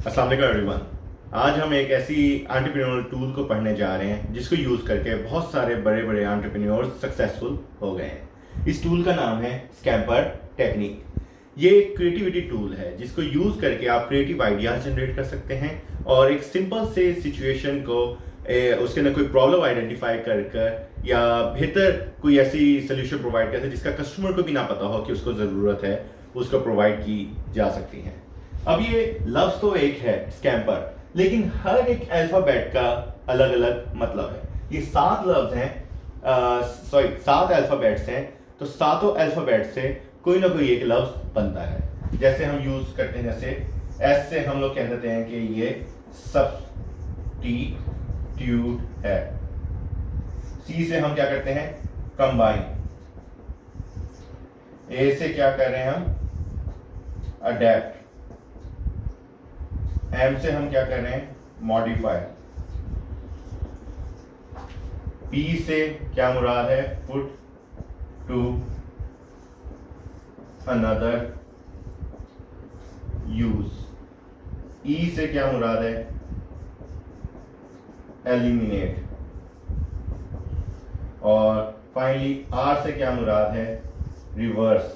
अस्सलाम वालेकुम एवरीवन। आज हम एक ऐसी एंटरप्रेन्योरल टूल को पढ़ने जा रहे हैं जिसको यूज़ करके बहुत सारे बड़े बड़े एंटरप्रेन्योर्स सक्सेसफुल हो गए हैं। इस टूल का नाम है स्कैम्पर टेक्निक। ये एक क्रिएटिविटी टूल है जिसको यूज़ करके आप क्रिएटिव आइडियाज जनरेट कर सकते हैं और एक सिंपल से सिचुएशन को उसके अंदर कोई प्रॉब्लम आइडेंटिफाई कर या बेहतर कोई ऐसी सोल्यूशन प्रोवाइड करते हैं जिसका कस्टमर को भी ना पता हो कि उसको ज़रूरत है, उसको प्रोवाइड की जा सकती हैं। अब ये लफ्ज़ तो एक है स्कैम्पर, लेकिन हर एक अल्फ़ाबेट का अलग अलग मतलब है। ये 7 लफ्ज़ हैं, 7 अल्फ़ाबेट्स हैं, तो सातों अल्फ़ाबेट से कोई ना कोई एक लफ्ज़ बनता है। जैसे हम यूज़ करते हैं, जैसे एस से हम लोग कह देते हैं कि ये सब्स्टिट्यूट है। सी से हम क्या करते हैं, कंबाइन। ए से क्या कर रहे हैं हम, अडेप्ट। एम से हम क्या कर रहे हैं, मॉडिफाई। पी से क्या मुराद है, पुट टू अनदर यूज। ई से क्या मुराद है, एलिमिनेट। और फाइनली आर से क्या मुराद है, रिवर्स।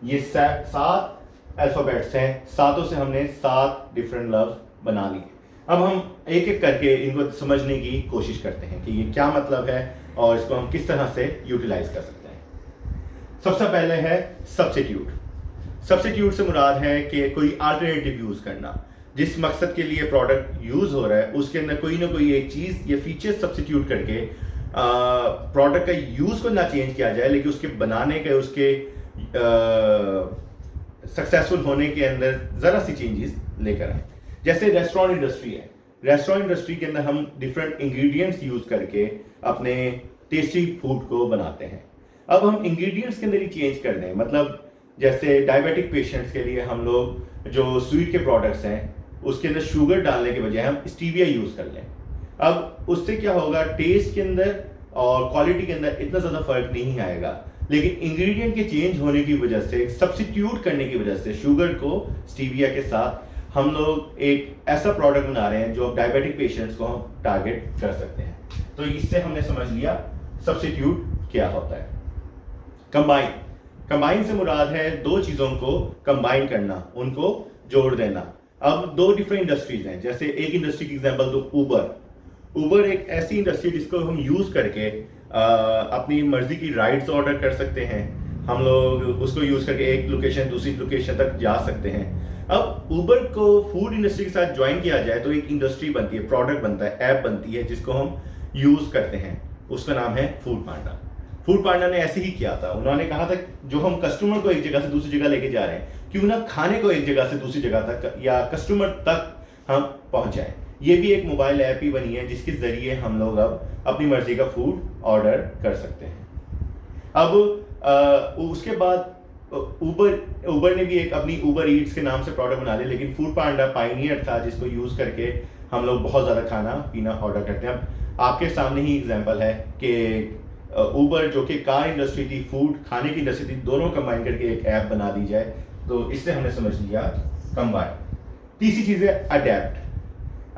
ये 7 अल्फाबेट्स हैं, सातों से हमने 7 डिफरेंट लफ्ज बना लिए। अब हम एक एक करके इनको समझने की कोशिश करते हैं कि ये क्या मतलब है और इसको हम किस तरह से यूटिलाइज कर सकते हैं। सबसे पहले है सब्स्टिट्यूट। सब्स्टिट्यूट से मुराद है कि कोई अल्टरनेटिव यूज करना। जिस मकसद के लिए प्रोडक्ट यूज हो रहा है उसके अंदर कोई ना कोई एक चीज या फीचर सब्स्टिट्यूट करके प्रोडक्ट का यूज को ना चेंज किया जाए, लेकिन उसके बनाने के, उसके सक्सेसफुल होने के अंदर ज़रा सी चेंजेस लेकर आए। जैसे रेस्टोरेंट इंडस्ट्री है, रेस्टोरेंट इंडस्ट्री के अंदर हम डिफरेंट इंग्रेडिएंट्स यूज़ करके अपने टेस्टी फूड को बनाते हैं। अब हम इंग्रेडिएंट्स के अंदर ही चेंज कर दें, मतलब जैसे डायबिटिक पेशेंट्स के लिए हम लोग जो स्वीट के प्रोडक्ट्स हैं उसके अंदर शुगर डालने के बजाय हम स्टीविया यूज़ कर लें। अब उससे क्या होगा, टेस्ट के अंदर और क्वालिटी के अंदर इतना ज़्यादा फर्क नहीं आएगा, लेकिन इंग्रेडिएंट के चेंज होने की वजह से, सब्स्टिट्यूट करने की वजह से शुगर को स्टीविया के साथ हम लोग एक ऐसा प्रोडक्ट बना रहे हैं जो डायबिटिक पेशेंट्स को हम टारगेट कर सकते हैं। तो इससे हमने समझ लिया सब्स्टिट्यूट क्या होता है। कंबाइन। कंबाइन से मुराद है दो चीज़ों को कंबाइन करना, उनको जोड़ देना। अब 2 डिफरेंट इंडस्ट्रीज हैं, जैसे एक इंडस्ट्री की एग्जांपल दो, ऊबर एक ऐसी इंडस्ट्री जिसको हम यूज़ करके अपनी मर्जी की राइड्स ऑर्डर कर सकते हैं। हम लोग उसको यूज़ करके एक लोकेशन दूसरी लोकेशन तक जा सकते हैं। अब ऊबर को फूड इंडस्ट्री के साथ ज्वाइन किया जाए तो एक इंडस्ट्री बनती है, प्रोडक्ट बनता है, ऐप बनती है जिसको हम यूज़ करते हैं। उसका नाम है फूड पांडा। फूड पांडा ने ऐसे ही किया था, उन्होंने कहा था जो हम कस्टमर को एक जगह से दूसरी जगह लेके जा रहे हैं, क्यों ना खाने को एक जगह से दूसरी जगह तक या कस्टमर तक हम पहुंच जाएं। ये भी एक मोबाइल ऐप ही बनी है जिसके जरिए हम लोग अब अपनी मर्जी का फूड ऑर्डर कर सकते हैं। अब उसके बाद ऊबर ने भी एक अपनी ऊबर ईट्स के नाम से प्रोडक्ट बना लिया, लेकिन फूड पांडा पायनियर था जिसको यूज़ करके हम लोग बहुत ज़्यादा खाना पीना ऑर्डर करते हैं। अब आपके सामने ही एग्जांपल है कि ऊबर जो कि कार इंडस्ट्री थी, फूड खाने की इंडस्ट्री थी, दोनों कंबाइन करके एक ऐप बना दी जाए, तो इससे हमने समझ लिया कंबाइन। तीसरी चीज़ है अडेप्ट।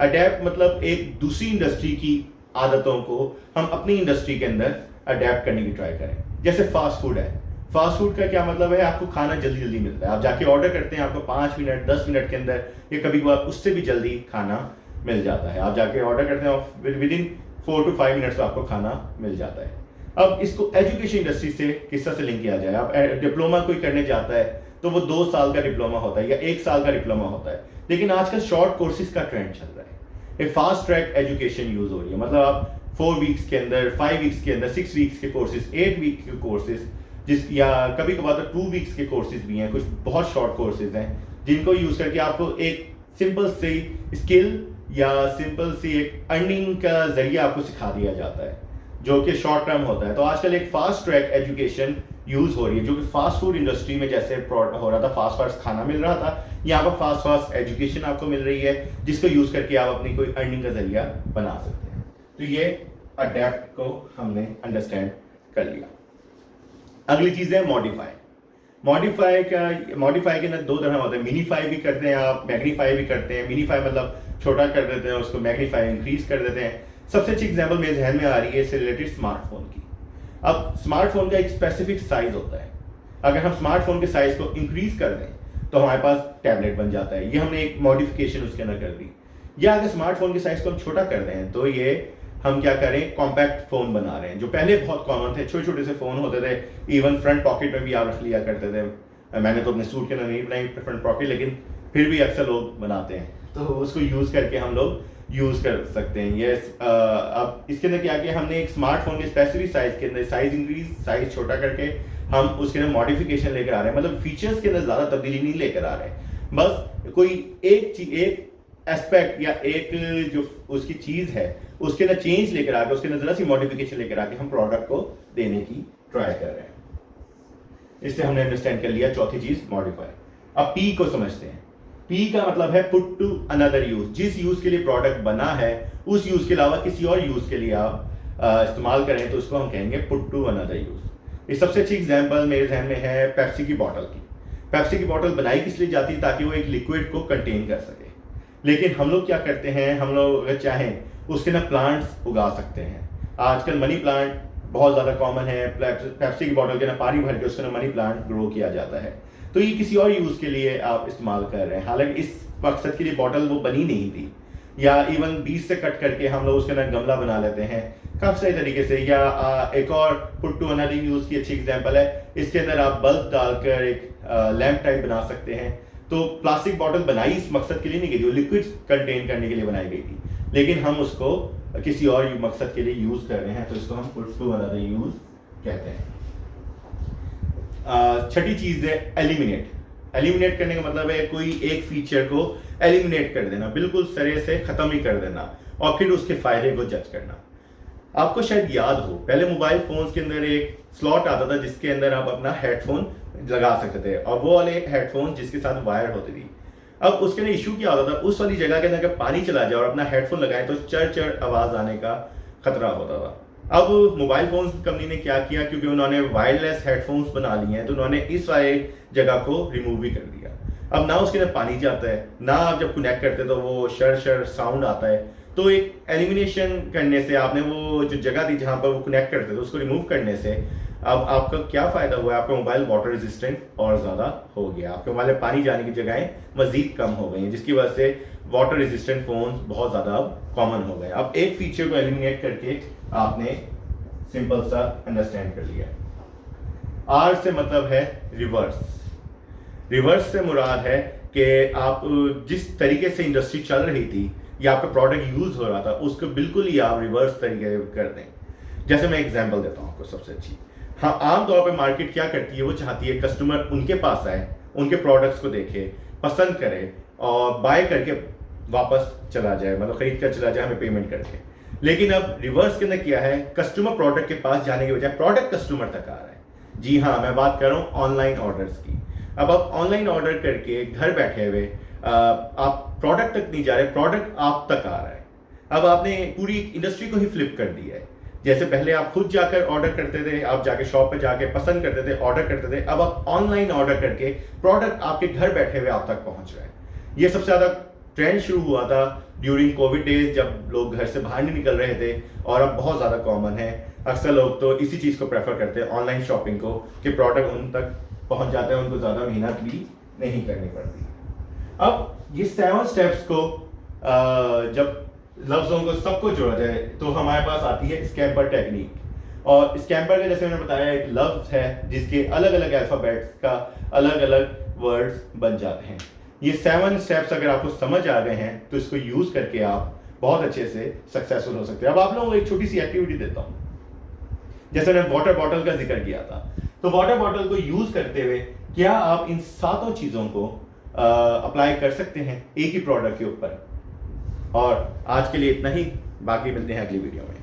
अडेप्ट मतलब एक दूसरी इंडस्ट्री की आदतों को हम अपनी इंडस्ट्री के अंदर अडेप्ट करने की ट्राई करें। जैसे फास्ट फूड है, फास्ट फूड का क्या मतलब है, आपको खाना जल्दी जल्दी मिलता है, आप जाके ऑर्डर करते हैं, आपको 5 मिनट 10 मिनट के अंदर या कभी कभार उससे भी जल्दी खाना मिल जाता है। आप जाके ऑर्डर करते हैं, विद इन 4 to 5 मिनट्स आपको खाना मिल जाता है। अब इसको एजुकेशन इंडस्ट्री से किस तरह से लिंक किया जाए। आप डिप्लोमा कोई करने जाता है तो वो 2 साल का डिप्लोमा होता है या 1 साल का डिप्लोमा होता है, लेकिन आजकल शॉर्ट कोर्सेज का ट्रेंड चल रहा है। एक फास्ट ट्रैक एजुकेशन यूज हो रही है, मतलब आप 4 वीक्स के अंदर, 5 वीक्स के अंदर, 6 वीक्स के कोर्सेज, 8 वीक के कोर्सेज, या कभी कभार तो 2 वीक्स के कोर्सेज भी हैं। कुछ बहुत शॉर्ट कोर्सेज हैं जिनको यूज करके आपको एक सिंपल सी स्किल या सिंपल सी एक अर्निंग का जरिया आपको सिखा दिया जाता है, जो कि शॉर्ट टर्म होता है। तो आजकल एक फास्ट ट्रैक एजुकेशन यूज हो रही है, जो कि फास्ट फूड इंडस्ट्री में जैसे हो रहा था, फास्ट खाना मिल रहा था, यहाँ पर फास्ट एजुकेशन आपको मिल रही है, जिसको यूज करके आप अपनी कोई अर्निंग का जरिया बना सकते हैं। तो ये अडेप्ट को हमने अंडरस्टैंड कर लिया। अगली चीज है मॉडिफाई। मॉडिफाई के ना दो तरह होते हैं, मिनीफाई भी करते हैं आप, मैग्नीफाई भी करते हैं। मिनीफाई मतलब छोटा कर देते हैं उसको, मैग्नीफाई इंक्रीज कर देते हैं। सबसे अच्छी एग्जांपल मेरे जहन में आ रही है इससे रिलेटेड स्मार्टफोन की। अब स्मार्टफोन का एक स्पेसिफिक साइज होता है, अगर हम स्मार्टफोन के साइज को इंक्रीज कर दें तो हमारे पास टैबलेट बन जाता है, ये हमने एक मॉडिफिकेशन उसके अंदर कर दी। या अगर स्मार्टफोन के साइज को हम छोटा कर दें तो ये हम क्या करें, कॉम्पैक्ट फोन बना रहे हैं, जो पहले बहुत कॉमन थे, छोटे छोटे से फोन होते थे, इवन फ्रंट पॉकेट में भी आप रख लिया करते थे। मैंने तो अपने सूट के अंदर नहीं बनाई फ्रंट पॉकेट, लेकिन फिर भी अक्सर लोग बनाते हैं, तो उसको यूज करके हम लोग यूज कर सकते हैं। ये अब इसके अंदर क्या किया हमने, एक स्मार्टफोन के स्पेसिफिक साइज के अंदर साइज इंक्रीज, साइज छोटा करके हम उसके अंदर मॉडिफिकेशन लेकर आ रहे हैं। मतलब फीचर्स के अंदर ज्यादा तब्दीली नहीं लेकर आ रहे हैं, बस कोई एक एस्पेक्ट या एक जो उसकी चीज है उसके अंदर चेंज लेकर आके, उसके अंदर जरा सी मॉडिफिकेशन लेकर आके हम प्रोडक्ट को देने की ट्राई कर रहे हैं। इससे हमने अंडरस्टैंड कर लिया चौथी चीज मॉडिफाई। अब पी को समझते हैं। पी का मतलब है पुट टू अनदर यूज। जिस यूज के लिए प्रोडक्ट बना है उस यूज के अलावा किसी और यूज के लिए आप इस्तेमाल करें तो उसको हम कहेंगे पुट टू अनदर यूज। इस सबसे अच्छी एग्जांपल मेरे ध्यान में है पेप्सी की बॉटल की। पेप्सी की बॉटल बनाई किस लिए जाती है, ताकि वो एक लिक्विड को कंटेन कर सके। लेकिन हम लोग क्या करते हैं, हम लोग अगर चाहें उसके ना प्लांट्स उगा सकते हैं। आजकल मनी प्लांट बहुत ज़्यादा कॉमन है, पेप्सी की बॉटल के ना पानी भर के उसके ना मनी प्लांट ग्रो किया जाता है, तो ये किसी और यूज़ के लिए आप इस्तेमाल कर रहे हैं। हालांकि इस मकसद के लिए बॉटल वो बनी नहीं थी। या इवन बीज से कट करके हम लोग उसके अंदर गमला बना लेते हैं काफ़ी सही तरीके से। या एक और पुट टू अनदर यूज़ की अच्छी एग्जांपल है, इसके अंदर आप बल्ब डालकर एक लैंप टाइप बना सकते हैं। तो प्लास्टिक बॉटल बनाई इस मकसद के लिए नहीं गई थी, वो लिक्विड कंटेन करने के लिए बनाई गई थी, लेकिन हम उसको किसी और मकसद के लिए यूज कर रहे हैं, तो इसको हम पुट टू अनदर यूज कहते हैं। छठी चीज है एलिमिनेट। एलिमिनेट करने का मतलब है कोई एक फीचर को एलिमिनेट कर देना, बिल्कुल सरे से खत्म ही कर देना, और फिर उसके फायदे को जज करना। आपको शायद याद हो, पहले मोबाइल फोन्स के अंदर एक स्लॉट आता था जिसके अंदर आप अपना हेडफोन लगा सकते थे, और वो वाले हेडफोन जिसके साथ वायर होती थी। अब उसके लिए इशू क्या होता था, उस वाली जगह के अंदर अगर पानी चला जाए और अपना हेडफोन लगाए तो चर आवाज आने का खतरा होता था। अब मोबाइल फोन्स कंपनी ने क्या किया, क्योंकि उन्होंने वायरलेस हेडफोन्स बना लिए हैं, तो उन्होंने इस वाले जगह को रिमूव भी कर दिया। अब ना उसके अंदर पानी जाता है, ना आप जब कनेक्ट करते तो वो शर साउंड आता है। तो एक एलिमिनेशन करने से, आपने वो जो जगह थी जहां पर वो कनेक्ट करते थे उसको रिमूव करने से अब आपका क्या फायदा हुआ है, आपका मोबाइल वाटर रेजिस्टेंट और ज्यादा हो गया, आपके मोबाइल में पानी जाने की जगहें मजीद कम हो गई हैं, जिसकी वजह से वाटर रेजिस्टेंट फोन्स बहुत ज्यादा अब कॉमन हो गए। अब एक फीचर को एलिमिनेट करके आपने सिंपल सा अंडरस्टैंड कर लिया। आर से मतलब है रिवर्स। रिवर्स से मुराद है कि आप जिस तरीके से इंडस्ट्री चल रही थी या आपका प्रोडक्ट यूज हो रहा था उसको बिल्कुल ही आप रिवर्स तरीके कर दें। जैसे मैं एग्जांपल देता हूं आपको सबसे अच्छी। हाँ, आमतौर पे मार्केट क्या करती है, वो चाहती है कस्टमर उनके पास आए, उनके प्रोडक्ट्स को देखे, पसंद करे और बाय करके वापस चला जाए, मतलब खरीद कर चला जाए हमें पेमेंट करके। लेकिन अब रिवर्स के अंदर क्या है, कस्टमर प्रोडक्ट के पास जाने की बजाय प्रोडक्ट कस्टमर तक आ रहा है। जी हाँ, मैं बात कर रहा हूँ ऑनलाइन ऑर्डर्स की। अब आप ऑनलाइन ऑर्डर करके घर बैठे हुए आप प्रोडक्ट तक नहीं जा रहे, प्रोडक्ट आप तक आ रहा है। अब आपने पूरी इंडस्ट्री को ही फ्लिप कर दिया है। जैसे पहले आप खुद जाकर ऑर्डर करते थे, आप जाके शॉप पे जाके पसंद करते थे, ऑर्डर करते थे, अब आप ऑनलाइन ऑर्डर करके प्रोडक्ट आपके घर बैठे हुए आप तक पहुंच रहा है। ये सबसे ज्यादा ट्रेंड शुरू हुआ था ड्यूरिंग कोविड डेज, जब लोग घर से बाहर नहीं निकल रहे थे, और अब बहुत ज्यादा कॉमन है। अक्सर लोग तो इसी चीज को प्रेफर करते हैं, ऑनलाइन शॉपिंग को, कि प्रोडक्ट उन तक पहुंच जाते हैं, उनको ज्यादा मेहनत भी नहीं करनी पड़ती। अब ये 7 स्टेप्स को जब लफ्जों को सबको जोड़ा जाए तो हमारे पास आती है स्कैम्पर टेक्निक। और स्कैम्पर का जैसे मैंने बताया एक लफ्ज है जिसके अलग अलग अल्फाबेट्स का अलग अलग वर्ड्स बन जाते हैं। ये 7 स्टेप्स अगर आपको समझ आ गए हैं तो इसको यूज करके आप बहुत अच्छे से सक्सेसफुल हो सकते हैं। अब आप लोगों को एक छोटी सी एक्टिविटी देता हूं। जैसे मैंने वाटर बॉटल का जिक्र किया था, तो वाटर बॉटल को यूज करते हुए क्या आप इन 7 चीजों को अप्लाई कर सकते हैं एक ही प्रोडक्ट के ऊपर। और आज के लिए इतना ही, बाकी मिलते हैं अगली वीडियो में।